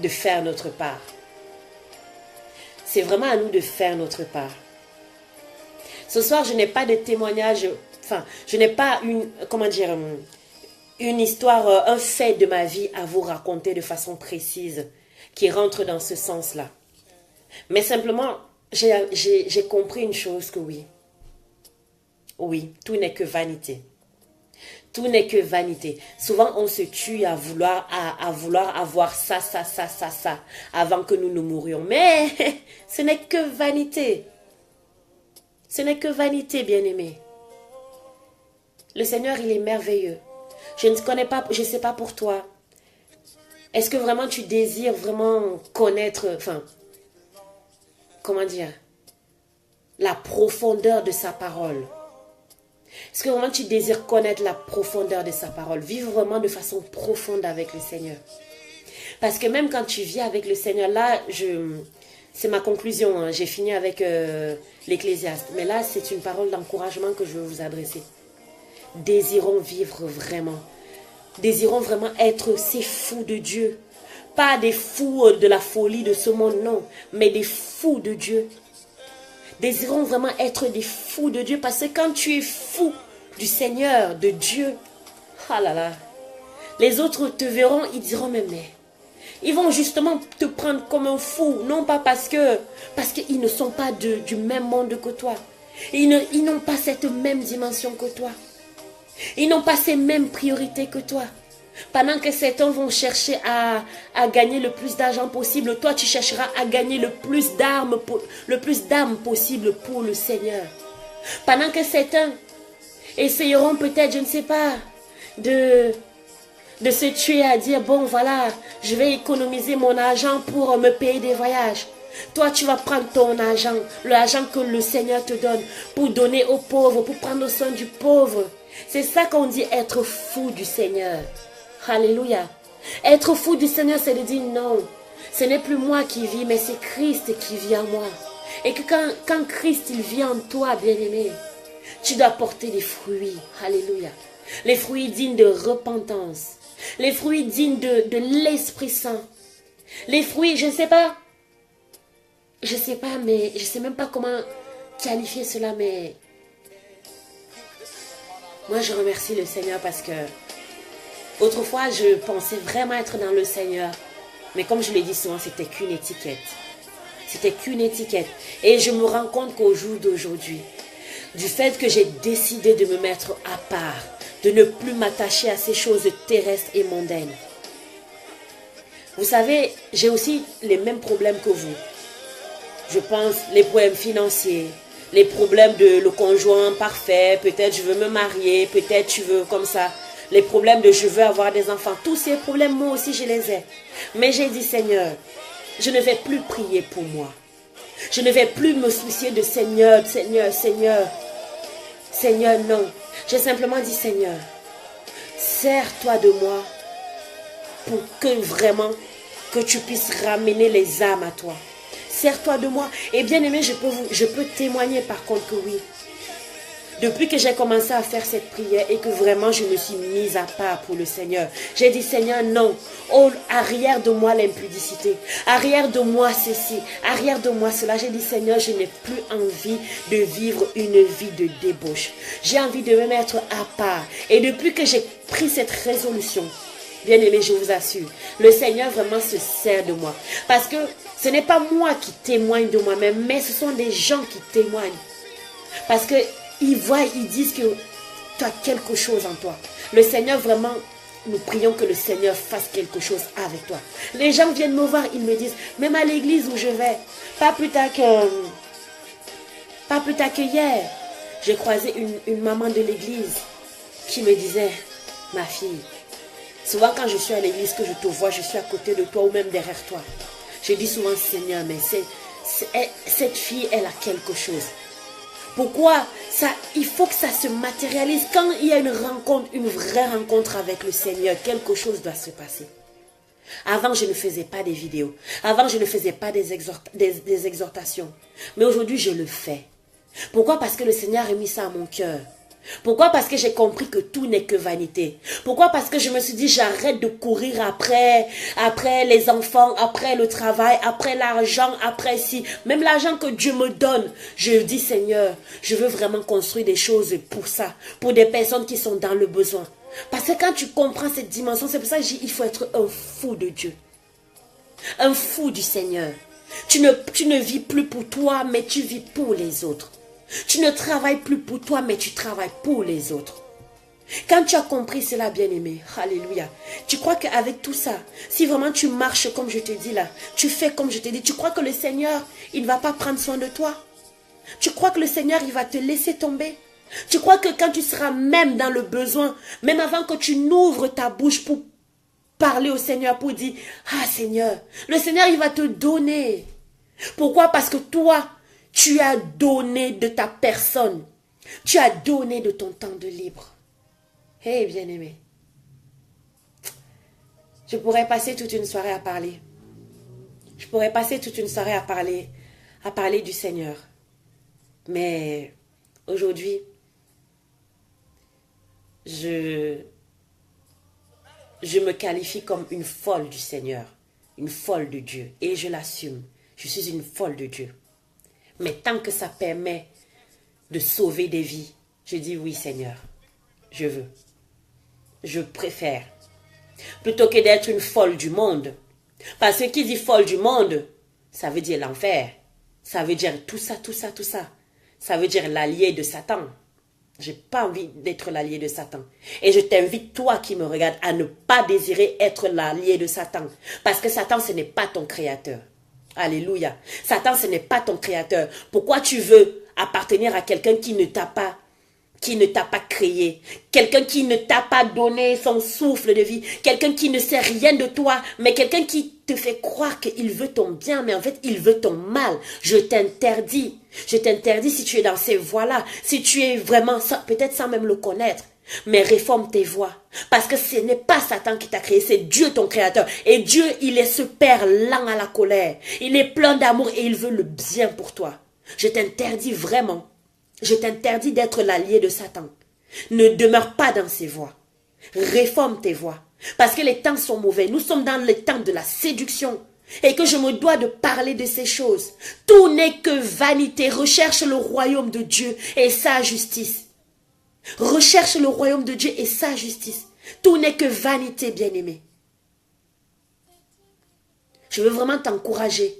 faire notre part. C'est vraiment à nous de faire notre part. Ce soir, je n'ai pas de témoignage, je n'ai pas une histoire, un fait de ma vie à vous raconter de façon précise qui rentre dans ce sens-là. Mais simplement, j'ai compris une chose que oui, tout n'est que vanité. Tout n'est que vanité. Souvent, on se tue à vouloir avoir ça, avant que nous ne mourions. Mais ce n'est que vanité. Ce n'est que vanité, bien-aimé. Le Seigneur, il est merveilleux. Je ne sais pas pour toi. Est-ce que vraiment tu désires vraiment connaître, la profondeur de sa parole? Est-ce que vraiment tu désires connaître la profondeur de sa parole? Vivre vraiment de façon profonde avec le Seigneur. Parce que même quand tu vis avec le Seigneur, là, c'est ma conclusion, hein, j'ai fini avec l'Ecclésiaste. Mais là, c'est une parole d'encouragement que je veux vous adresser. Désirons vivre vraiment. Désirons vraiment être ces fous de Dieu. Pas des fous de la folie de ce monde, non. Mais des fous de Dieu. Désirons vraiment être des fous de Dieu. Parce que quand tu es fou du Seigneur, de Dieu, ah là là, les autres te verront, ils diront, mais ils vont justement te prendre comme un fou. Non pas parce qu'ils ne sont pas du même monde que toi. Ils n'ont pas cette même dimension que toi. Ils n'ont pas ces mêmes priorités que toi. Pendant que certains vont chercher à gagner le plus d'argent possible, toi tu chercheras à gagner le plus d'âmes possible pour le Seigneur. Pendant que certains essayeront peut-être, je ne sais pas, de se tuer à dire, bon voilà, je vais économiser mon argent pour me payer des voyages. Toi, tu vas prendre ton argent, l'argent que le Seigneur te donne, pour donner aux pauvres, pour prendre soin du pauvre. C'est ça qu'on dit être fou du Seigneur. Alléluia. Être fou du Seigneur, c'est de dire non. Ce n'est plus moi qui vis, mais c'est Christ qui vit en moi. Et que quand Christ il vit en toi, bien-aimé, tu dois porter des fruits. Alléluia. Les fruits dignes de repentance. Les fruits dignes de l'Esprit Saint. Les fruits, je ne sais pas, mais je ne sais même pas comment qualifier cela, mais moi je remercie le Seigneur parce que autrefois je pensais vraiment être dans le Seigneur, mais comme je l'ai dit souvent, c'était qu'une étiquette. C'était qu'une étiquette. Et je me rends compte qu'au jour d'aujourd'hui, du fait que j'ai décidé de me mettre à part, de ne plus m'attacher à ces choses terrestres et mondaines. Vous savez, j'ai aussi les mêmes problèmes que vous. Je pense les problèmes financiers, les problèmes de le conjoint parfait, peut-être je veux me marier, peut-être tu veux comme ça. Les problèmes de je veux avoir des enfants. Tous ces problèmes, moi aussi, je les ai. Mais j'ai dit, Seigneur, je ne vais plus prier pour moi. Je ne vais plus me soucier de Seigneur, Seigneur, Seigneur. Seigneur, non. J'ai simplement dit, Seigneur, sers-toi de moi pour que vraiment, que tu puisses ramener les âmes à toi. Sers-toi de moi. Et bien aimé, je peux témoigner par contre que oui. Depuis que j'ai commencé à faire cette prière et que vraiment je me suis mise à part pour le Seigneur, j'ai dit Seigneur non, oh, arrière de moi l'impudicité, arrière de moi ceci, arrière de moi cela. J'ai dit Seigneur, je n'ai plus envie de vivre une vie de débauche. J'ai envie de me mettre à part. Et depuis que j'ai pris cette résolution, bien aimé, je vous assure, le Seigneur vraiment se sert de moi. Parce que ce n'est pas moi qui témoigne de moi-même, mais ce sont des gens qui témoignent. Parce que ils voient, ils disent que tu as quelque chose en toi. Le Seigneur, vraiment, nous prions que le Seigneur fasse quelque chose avec toi. Les gens viennent me voir, ils me disent, même à l'église où je vais, pas plus tard que hier, j'ai croisé une maman de l'église qui me disait, ma fille, souvent quand je suis à l'église, que je te vois, je suis à côté de toi ou même derrière toi. Je dis souvent, Seigneur, mais cette fille, elle a quelque chose. Pourquoi ça, il faut que ça se matérialise. Quand il y a une rencontre, une vraie rencontre avec le Seigneur, quelque chose doit se passer. Avant, je ne faisais pas des vidéos. Avant, je ne faisais pas des exhortations. Mais aujourd'hui, je le fais. Pourquoi? Parce que le Seigneur a mis ça à mon cœur. Pourquoi? Parce que j'ai compris que tout n'est que vanité. Pourquoi? Parce que je me suis dit, j'arrête de courir après les enfants, après le travail, après l'argent, après même l'argent que Dieu me donne. Je dis, Seigneur, je veux vraiment construire des choses pour ça, pour des personnes qui sont dans le besoin. Parce que quand tu comprends cette dimension, c'est pour ça que je dis, il faut être un fou de Dieu. Un fou du Seigneur. Tu ne vis plus pour toi, mais tu vis pour les autres. Tu ne travailles plus pour toi, mais tu travailles pour les autres. Quand tu as compris cela, bien-aimé, alléluia, tu crois qu'avec tout ça, si vraiment tu marches comme je te dis là, tu fais comme je te dis, tu crois que le Seigneur, il ne va pas prendre soin de toi? Tu crois que le Seigneur, il va te laisser tomber? Tu crois que quand tu seras même dans le besoin, même avant que tu n'ouvres ta bouche pour parler au Seigneur, pour dire, ah Seigneur, le Seigneur, il va te donner. Pourquoi? Parce que toi, tu as donné de ta personne. Tu as donné de ton temps de libre. Hé, bien-aimé. Je pourrais passer toute une soirée à parler. Je pourrais passer toute une soirée à parler du Seigneur. Mais aujourd'hui, je me qualifie comme une folle du Seigneur. Une folle de Dieu. Et je l'assume. Je suis une folle de Dieu. Mais tant que ça permet de sauver des vies, je dis oui Seigneur, je veux. Je préfère. Plutôt que d'être une folle du monde. Parce que qui dit folle du monde, ça veut dire l'enfer. Ça veut dire tout ça, tout ça, tout ça. Ça veut dire l'allié de Satan. J'ai pas envie d'être l'allié de Satan. Et je t'invite, toi qui me regardes, à ne pas désirer être l'allié de Satan. Parce que Satan, ce n'est pas ton créateur. Alléluia. Satan, ce n'est pas ton créateur. Pourquoi tu veux appartenir à quelqu'un qui ne t'a pas créé, quelqu'un qui ne t'a pas donné son souffle de vie, quelqu'un qui ne sait rien de toi, mais quelqu'un qui te fait croire qu'il veut ton bien, mais en fait, il veut ton mal. Je t'interdis si tu es dans ces voies-là, si tu es vraiment, peut-être sans même le connaître, mais réforme tes voies. Parce que ce n'est pas Satan qui t'a créé, c'est Dieu ton créateur. Et Dieu, il est ce Père lent à la colère. Il est plein d'amour et il veut le bien pour toi. Je t'interdis vraiment. Je t'interdis d'être l'allié de Satan. Ne demeure pas dans ses voies. Réforme tes voies. Parce que les temps sont mauvais. Nous sommes dans les temps de la séduction. Et que je me dois de parler de ces choses. Tout n'est que vanité. Recherche le royaume de Dieu et sa justice. Recherche le royaume de Dieu et sa justice. Tout n'est que vanité, bien-aimé. Je veux vraiment t'encourager.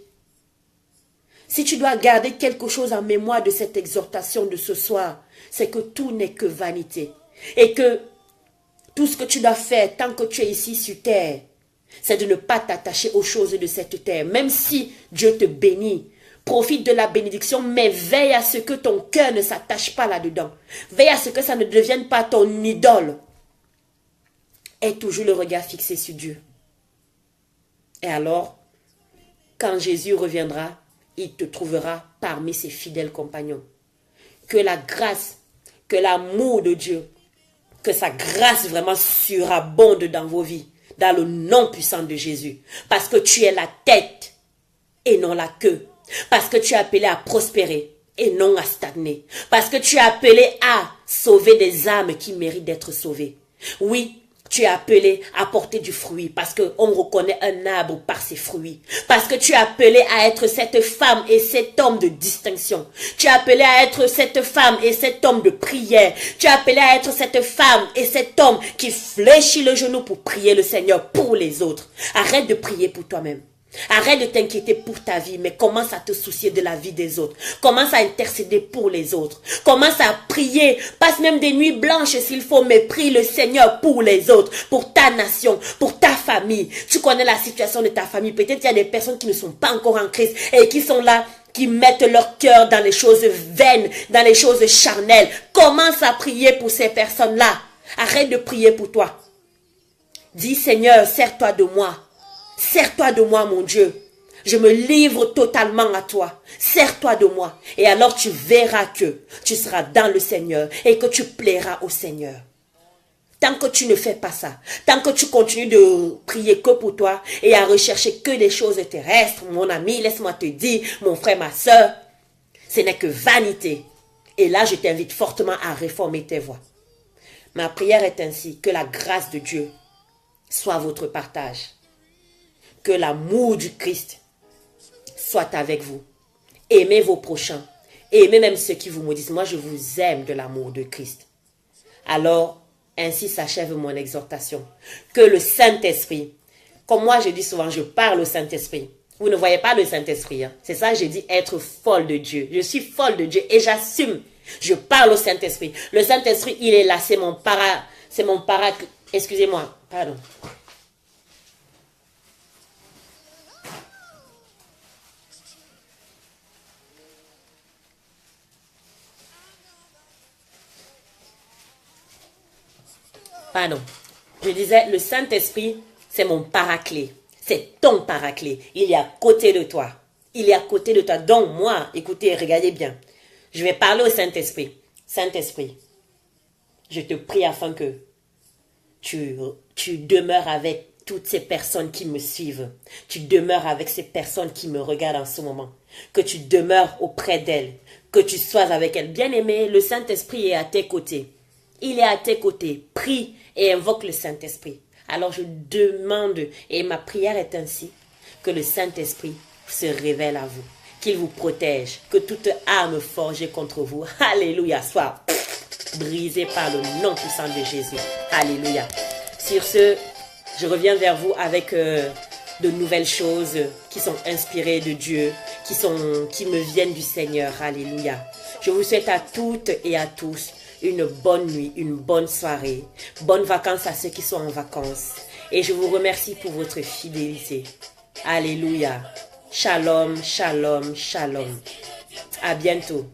Si tu dois garder quelque chose en mémoire de cette exhortation de ce soir, c'est que tout n'est que vanité. Et que tout ce que tu dois faire tant que tu es ici sur terre, c'est de ne pas t'attacher aux choses de cette terre. Même si Dieu te bénit, profite de la bénédiction, mais veille à ce que ton cœur ne s'attache pas là-dedans. Veille à ce que ça ne devienne pas ton idole. Aie toujours le regard fixé sur Dieu. Et alors, quand Jésus reviendra, il te trouvera parmi ses fidèles compagnons. Que la grâce, que l'amour de Dieu, que sa grâce vraiment surabonde dans vos vies, dans le nom puissant de Jésus. Parce que tu es la tête et non la queue. Parce que tu es appelé à prospérer et non à stagner. Parce que tu es appelé à sauver des âmes qui méritent d'être sauvées. Oui, tu es appelé à porter du fruit parce qu'on reconnaît un arbre par ses fruits. Parce que tu es appelé à être cette femme et cet homme de distinction. Tu es appelé à être cette femme et cet homme de prière. Tu es appelé à être cette femme et cet homme qui fléchit le genou pour prier le Seigneur pour les autres. Arrête de prier pour toi-même. Arrête de t'inquiéter pour ta vie, mais commence à te soucier de la vie des autres. Commence à intercéder pour les autres. Commence à prier. Passe même des nuits blanches s'il faut, mais prie le Seigneur pour les autres, pour ta nation, pour ta famille. Tu connais la situation de ta famille. Peut-être qu'il y a des personnes qui ne sont pas encore en Christ et qui sont là, qui mettent leur cœur dans les choses vaines, dans les choses charnelles. Commence à prier pour ces personnes-là. Arrête de prier pour toi. Dis, Seigneur, sers-toi de moi. Sers-toi de moi, mon Dieu. Je me livre totalement à toi. Sers-toi de moi. Et alors tu verras que tu seras dans le Seigneur et que tu plairas au Seigneur. Tant que tu ne fais pas ça, tant que tu continues de prier que pour toi et à rechercher que des choses terrestres, mon ami, laisse-moi te dire, mon frère, ma soeur, ce n'est que vanité. Et là, je t'invite fortement à réformer tes voies. Ma prière est ainsi, que la grâce de Dieu soit votre partage. Que l'amour du Christ soit avec vous. Aimez vos prochains. Aimez même ceux qui vous maudissent. Moi, je vous aime de l'amour de Christ. Alors, ainsi s'achève mon exhortation. Que le Saint-Esprit, comme moi je dis souvent, je parle au Saint-Esprit. Vous ne voyez pas le Saint-Esprit. Hein? C'est ça que j'ai dit, être folle de Dieu. Je suis folle de Dieu et j'assume. Je parle au Saint-Esprit. Le Saint-Esprit, il est là. C'est mon excusez-moi. Pardon. Pardon. Je disais, le Saint-Esprit, c'est mon paraclet. C'est ton paraclet. Il est à côté de toi. Il est à côté de toi. Donc, moi, écoutez, regardez bien. Je vais parler au Saint-Esprit. Saint-Esprit, je te prie afin que tu demeures avec toutes ces personnes qui me suivent. Tu demeures avec ces personnes qui me regardent en ce moment. Que tu demeures auprès d'elles. Que tu sois avec elles. Bien-aimé, le Saint-Esprit est à tes côtés. Il est à tes côtés. Prie et invoque le Saint-Esprit. Alors je demande, et ma prière est ainsi, que le Saint-Esprit se révèle à vous, qu'il vous protège, que toute arme forgée contre vous, alléluia, soit brisée par le nom puissant de Jésus. Alléluia. Sur ce, je reviens vers vous avec de nouvelles choses qui sont inspirées de Dieu, qui me viennent du Seigneur. Alléluia. Je vous souhaite à toutes et à tous une bonne nuit, une bonne soirée. Bonnes vacances à ceux qui sont en vacances. Et je vous remercie pour votre fidélité. Alléluia. Shalom, shalom, shalom. À bientôt.